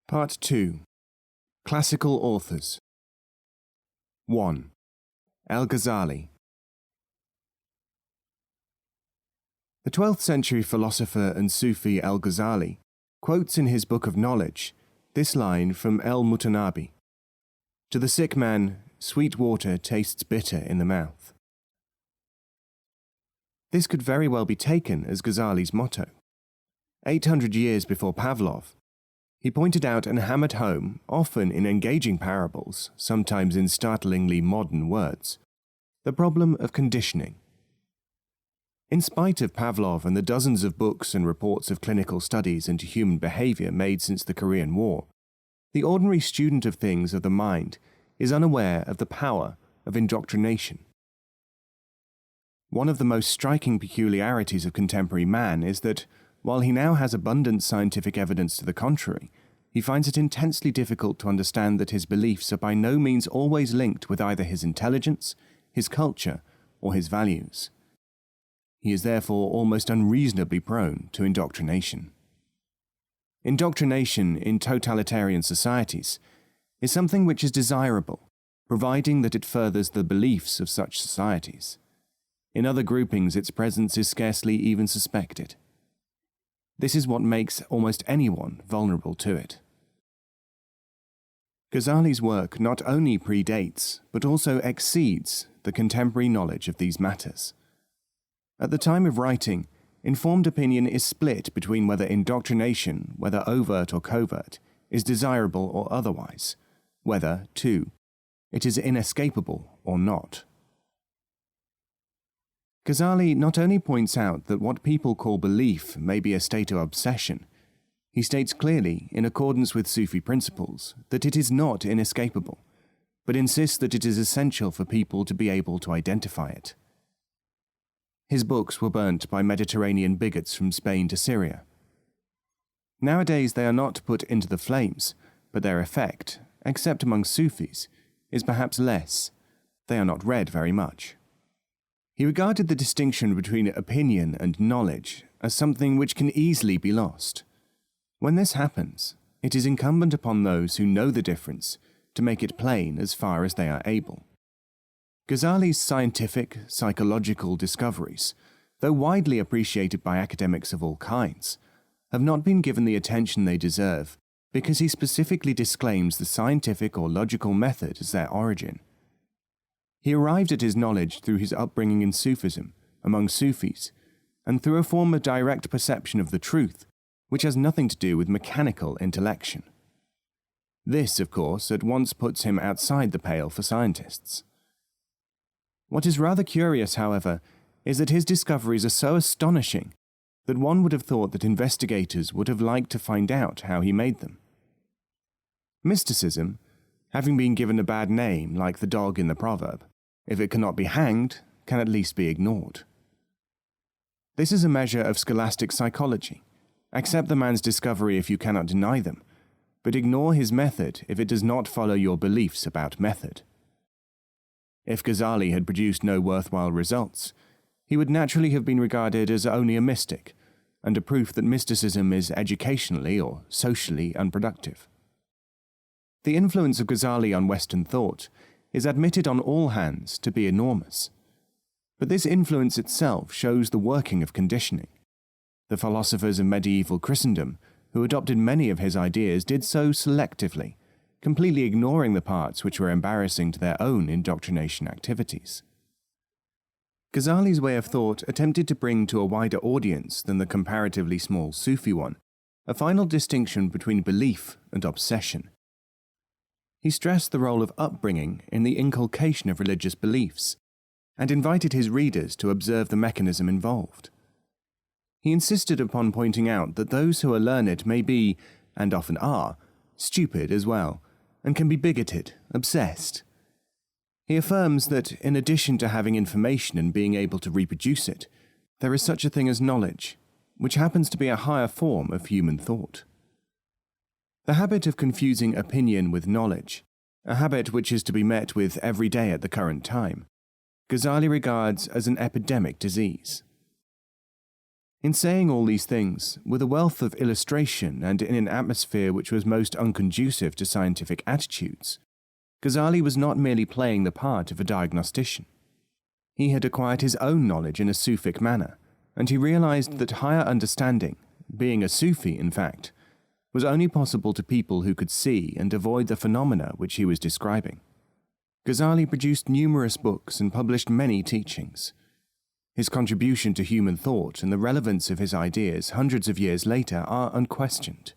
Part 2. Classical Authors. 1. Al-Ghazali. The 12th century philosopher and Sufi Al-Ghazali quotes in his Book of Knowledge this line from El-Mutanabi: "To the sick man, sweet water tastes bitter in the mouth." This could very well be taken as Ghazali's motto. 800 years before Pavlov, he pointed out and hammered home, often in engaging parables, sometimes in startlingly modern words, the problem of conditioning. In spite of Pavlov and the dozens of books and reports of clinical studies into human behavior made since the Korean War, the ordinary student of things of the mind is unaware of the power of indoctrination. One of the most striking peculiarities of contemporary man is that, while he now has abundant scientific evidence to the contrary, he finds it intensely difficult to understand that his beliefs are by no means always linked with either his intelligence, his culture, or his values. He is therefore almost unreasonably prone to indoctrination. Indoctrination in totalitarian societies is something which is desirable, providing that it furthers the beliefs of such societies. In other groupings, its presence is scarcely even suspected. This is what makes almost anyone vulnerable to it. Ghazali's work not only predates, but also exceeds the contemporary knowledge of these matters. At the time of writing, informed opinion is split between whether indoctrination, whether overt or covert, is desirable or otherwise, whether, too, it is inescapable or not. Ghazali not only points out that what people call belief may be a state of obsession, he states clearly, in accordance with Sufi principles, that it is not inescapable, but insists that it is essential for people to be able to identify it. His books were burnt by Mediterranean bigots from Spain to Syria. Nowadays they are not put into the flames, but their effect, except among Sufis, is perhaps less. They are not read very much. He regarded the distinction between opinion and knowledge as something which can easily be lost. When this happens, it is incumbent upon those who know the difference to make it plain as far as they are able. Ghazali's scientific, psychological discoveries, though widely appreciated by academics of all kinds, have not been given the attention they deserve because he specifically disclaims the scientific or logical method as their origin. He arrived at his knowledge through his upbringing in Sufism, among Sufis, and through a form of direct perception of the truth, which has nothing to do with mechanical intellection. This, of course, at once puts him outside the pale for scientists. What is rather curious, however, is that his discoveries are so astonishing that one would have thought that investigators would have liked to find out how he made them. Mysticism, having been given a bad name like the dog in the proverb, if it cannot be hanged, can at least be ignored. This is a measure of scholastic psychology. Accept the man's discovery if you cannot deny them, but ignore his method if it does not follow your beliefs about method. If Ghazali had produced no worthwhile results, he would naturally have been regarded as only a mystic, and a proof that mysticism is educationally or socially unproductive. The influence of Ghazali on Western thought is admitted on all hands to be enormous. But this influence itself shows the working of conditioning. The philosophers of medieval Christendom, who adopted many of his ideas, did so selectively, completely ignoring the parts which were embarrassing to their own indoctrination activities. Ghazali's way of thought attempted to bring to a wider audience than the comparatively small Sufi one a final distinction between belief and obsession. He stressed the role of upbringing in the inculcation of religious beliefs, and invited his readers to observe the mechanism involved. He insisted upon pointing out that those who are learned may be, and often are, stupid as well, and can be bigoted, obsessed. He affirms that, in addition to having information and being able to reproduce it, there is such a thing as knowledge, which happens to be a higher form of human thought. The habit of confusing opinion with knowledge, a habit which is to be met with every day at the current time, Ghazali regards as an epidemic disease. In saying all these things, with a wealth of illustration and in an atmosphere which was most unconducive to scientific attitudes, Ghazali was not merely playing the part of a diagnostician. He had acquired his own knowledge in a Sufic manner, and he realized that higher understanding, being a Sufi in fact, was only possible to people who could see and avoid the phenomena which he was describing. Ghazali produced numerous books and published many teachings. His contribution to human thought and the relevance of his ideas hundreds of years later are unquestioned.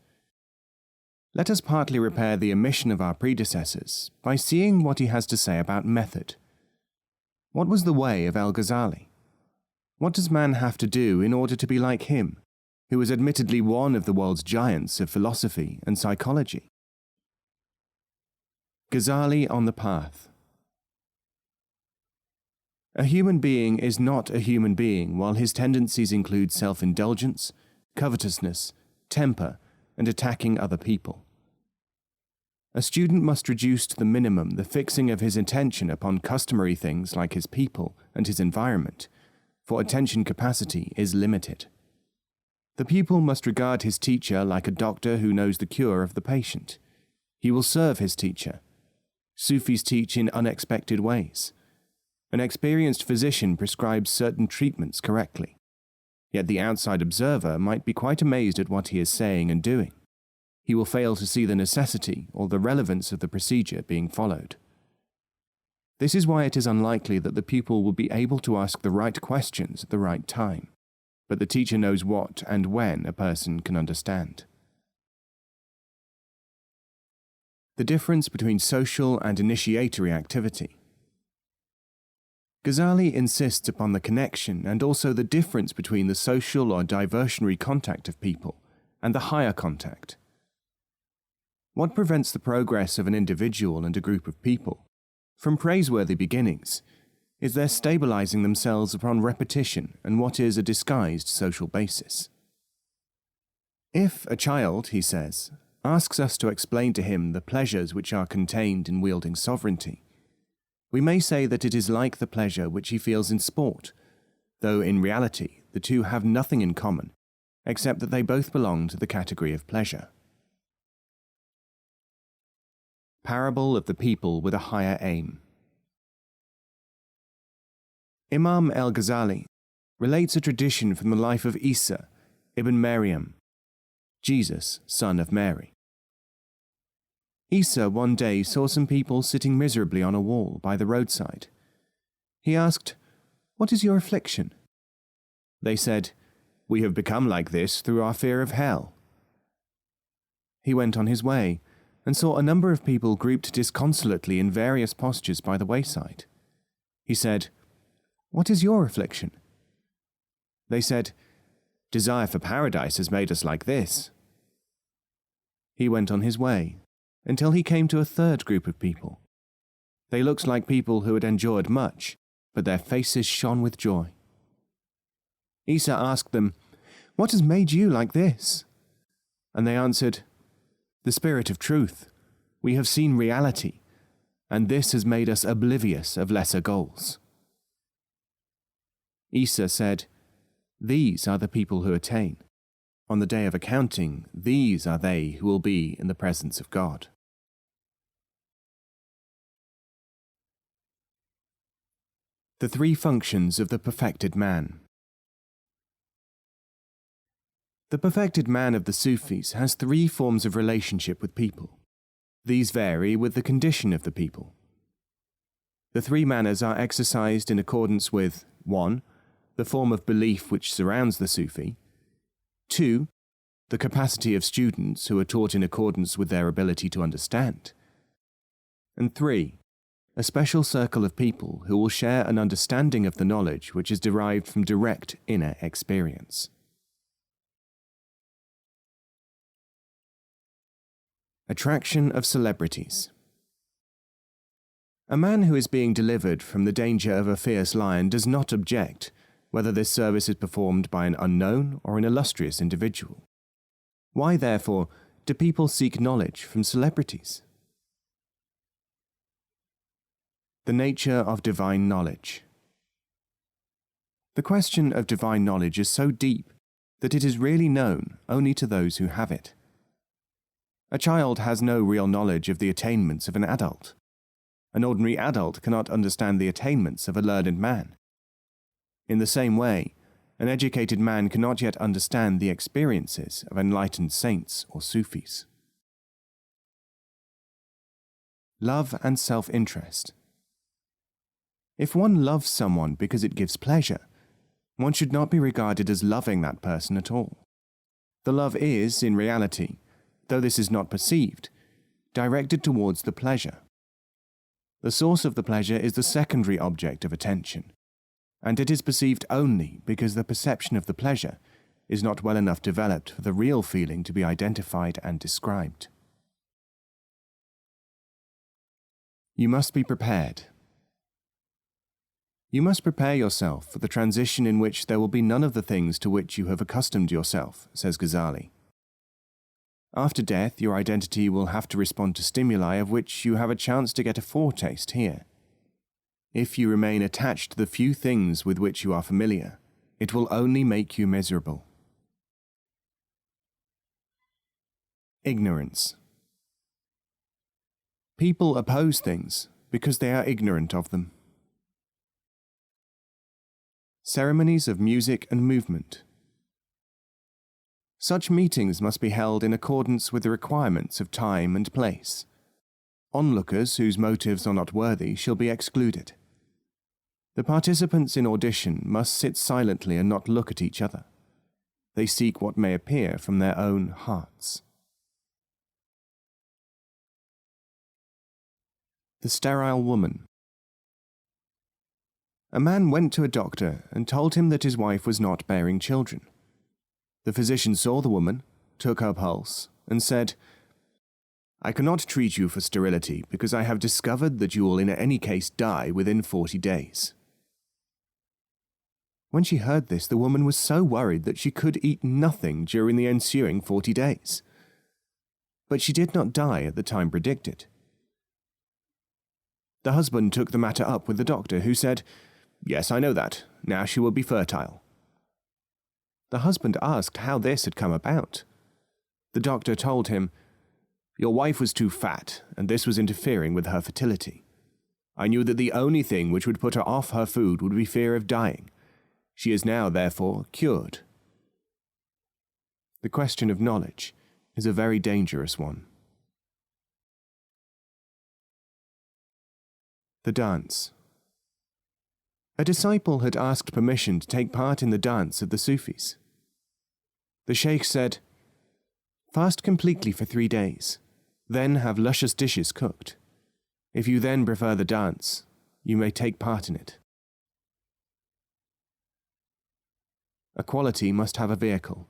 Let us partly repair the omission of our predecessors by seeing what he has to say about method. What was the way of Al-Ghazali? What does man have to do in order to be like him, who was admittedly one of the world's giants of philosophy and psychology? Ghazali on the path. A human being is not a human being while his tendencies include self-indulgence, covetousness, temper, and attacking other people. A student must reduce to the minimum the fixing of his attention upon customary things like his people and his environment, for attention capacity is limited. The pupil must regard his teacher like a doctor who knows the cure of the patient. He will serve his teacher. Sufis teach in unexpected ways. An experienced physician prescribes certain treatments correctly, yet the outside observer might be quite amazed at what he is saying and doing. He will fail to see the necessity or the relevance of the procedure being followed. This is why it is unlikely that the pupil will be able to ask the right questions at the right time, but the teacher knows what and when a person can understand. The difference between social and initiatory activity. Ghazali insists upon the connection and also the difference between the social or diversionary contact of people and the higher contact. What prevents the progress of an individual and a group of people from praiseworthy beginnings is their stabilizing themselves upon repetition and what is a disguised social basis. If a child, he says, asks us to explain to him the pleasures which are contained in wielding sovereignty, we may say that it is like the pleasure which he feels in sport, though in reality the two have nothing in common, except that they both belong to the category of pleasure. Parable of the people with a higher aim. Imam al-Ghazali relates a tradition from the life of Isa ibn Maryam, Jesus, son of Mary. Isa one day saw some people sitting miserably on a wall by the roadside. He asked, "What is your affliction?" They said, "We have become like this through our fear of hell." He went on his way and saw a number of people grouped disconsolately in various postures by the wayside. He said, "What is your affliction?" They said, "Desire for paradise has made us like this." He went on his way until he came to a third group of people. They looked like people who had endured much, but their faces shone with joy. Isa asked them, "What has made you like this?" And they answered, "The Spirit of Truth. We have seen reality, and this has made us oblivious of lesser goals." Isa said, "These are the people who attain. On the day of accounting, these are they who will be in the presence of God." The three functions of the perfected man. The perfected man of the Sufis has three forms of relationship with people. These vary with the condition of the people. The three manners are exercised in accordance with 1. The form of belief which surrounds the Sufi, 2. The capacity of students who are taught in accordance with their ability to understand, and 3. A special circle of people who will share an understanding of the knowledge which is derived from direct inner experience. Attraction of celebrities. A man who is being delivered from the danger of a fierce lion does not object whether this service is performed by an unknown or an illustrious individual. Why, therefore, do people seek knowledge from celebrities? The nature of divine knowledge. The question of divine knowledge is so deep that it is really known only to those who have it. A child has no real knowledge of the attainments of an adult. An ordinary adult cannot understand the attainments of a learned man. In the same way, an educated man cannot yet understand the experiences of enlightened saints or Sufis. Love and self-interest. If one loves someone because it gives pleasure, one should not be regarded as loving that person at all. The love is, in reality, though this is not perceived, directed towards the pleasure. The source of the pleasure is the secondary object of attention, and it is perceived only because the perception of the pleasure is not well enough developed for the real feeling to be identified and described. You must be prepared. You must prepare yourself for the transition in which there will be none of the things to which you have accustomed yourself, says Ghazali. After death, your identity will have to respond to stimuli of which you have a chance to get a foretaste here. If you remain attached to the few things with which you are familiar, it will only make you miserable. Ignorance. People oppose things because they are ignorant of them. Ceremonies of music and movement. Such meetings must be held in accordance with the requirements of time and place. Onlookers whose motives are not worthy shall be excluded. The participants in audition must sit silently and not look at each other. They seek what may appear from their own hearts. The sterile woman. A man went to a doctor and told him that his wife was not bearing children. The physician saw the woman, took her pulse, and said, "I cannot treat you for sterility because I have discovered that you will in any case die within 40 days. When she heard this, the woman was so worried that she could eat nothing during the ensuing 40 days. But she did not die at the time predicted. The husband took the matter up with the doctor, who said, "Yes, I know that. Now she will be fertile." The husband asked how this had come about. The doctor told him, "Your wife was too fat, and this was interfering with her fertility. I knew that the only thing which would put her off her food would be fear of dying. She is now, therefore, cured." The question of knowledge is a very dangerous one. The dance. A disciple had asked permission to take part in the dance of the Sufis. The sheikh said, "Fast completely for 3 days, then have luscious dishes cooked. If you then prefer the dance, you may take part in it." A quality must have a vehicle.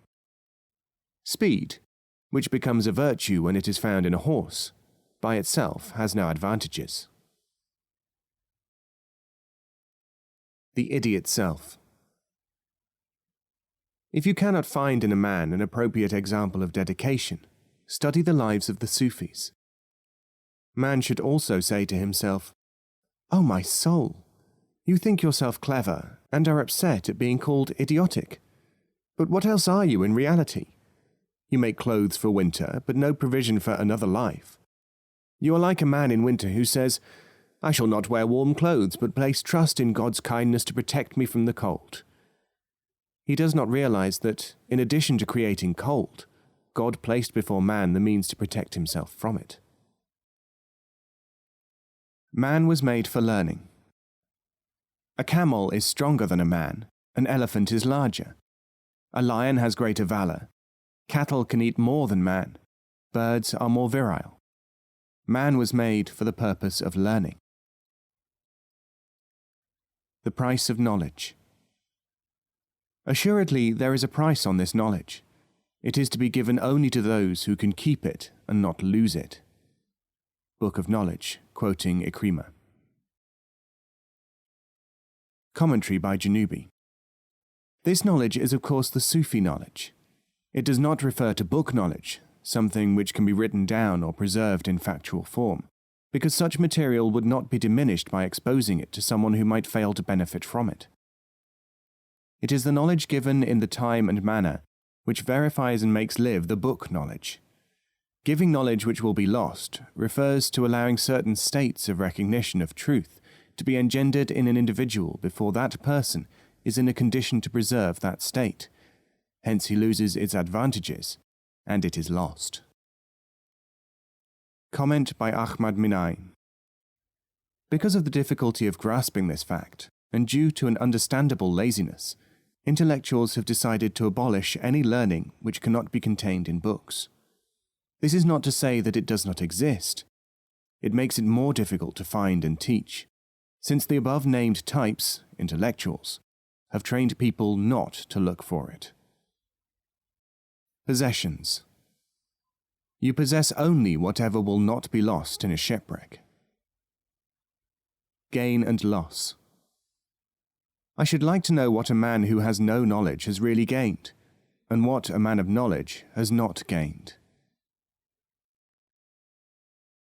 Speed, which becomes a virtue when it is found in a horse, by itself has no advantages. The idiot self. If you cannot find in a man an appropriate example of dedication, study the lives of the Sufis. Man should also say to himself, "Oh, my soul, you think yourself clever and are upset at being called idiotic. But what else are you in reality? You make clothes for winter, but no provision for another life. You are like a man in winter who says, 'I shall not wear warm clothes, but place trust in God's kindness to protect me from the cold.' He does not realize that, in addition to creating cold, God placed before man the means to protect himself from it. Man was made for learning. A camel is stronger than a man, an elephant is larger. A lion has greater valor. Cattle can eat more than man. Birds are more virile. Man was made for the purpose of learning. The price of knowledge. Assuredly, there is a price on this knowledge. It is to be given only to those who can keep it and not lose it. Book of Knowledge, quoting Ikrimah. Commentary by Janubi. This knowledge is of course the Sufi knowledge. It does not refer to book knowledge, something which can be written down or preserved in factual form, because such material would not be diminished by exposing it to someone who might fail to benefit from it. It is the knowledge given in the time and manner which verifies and makes live the book knowledge. Giving knowledge which will be lost refers to allowing certain states of recognition of truth to be engendered in an individual before that person is in a condition to preserve that state. Hence he loses its advantages, and it is lost. Comment by Ahmad Minai. Because of the difficulty of grasping this fact, and due to an understandable laziness, intellectuals have decided to abolish any learning which cannot be contained in books. This is not to say that it does not exist. It makes it more difficult to find and teach, since the above-named types, intellectuals, have trained people not to look for it. Possessions. You possess only whatever will not be lost in a shipwreck. Gain and loss. I should like to know what a man who has no knowledge has really gained, and what a man of knowledge has not gained.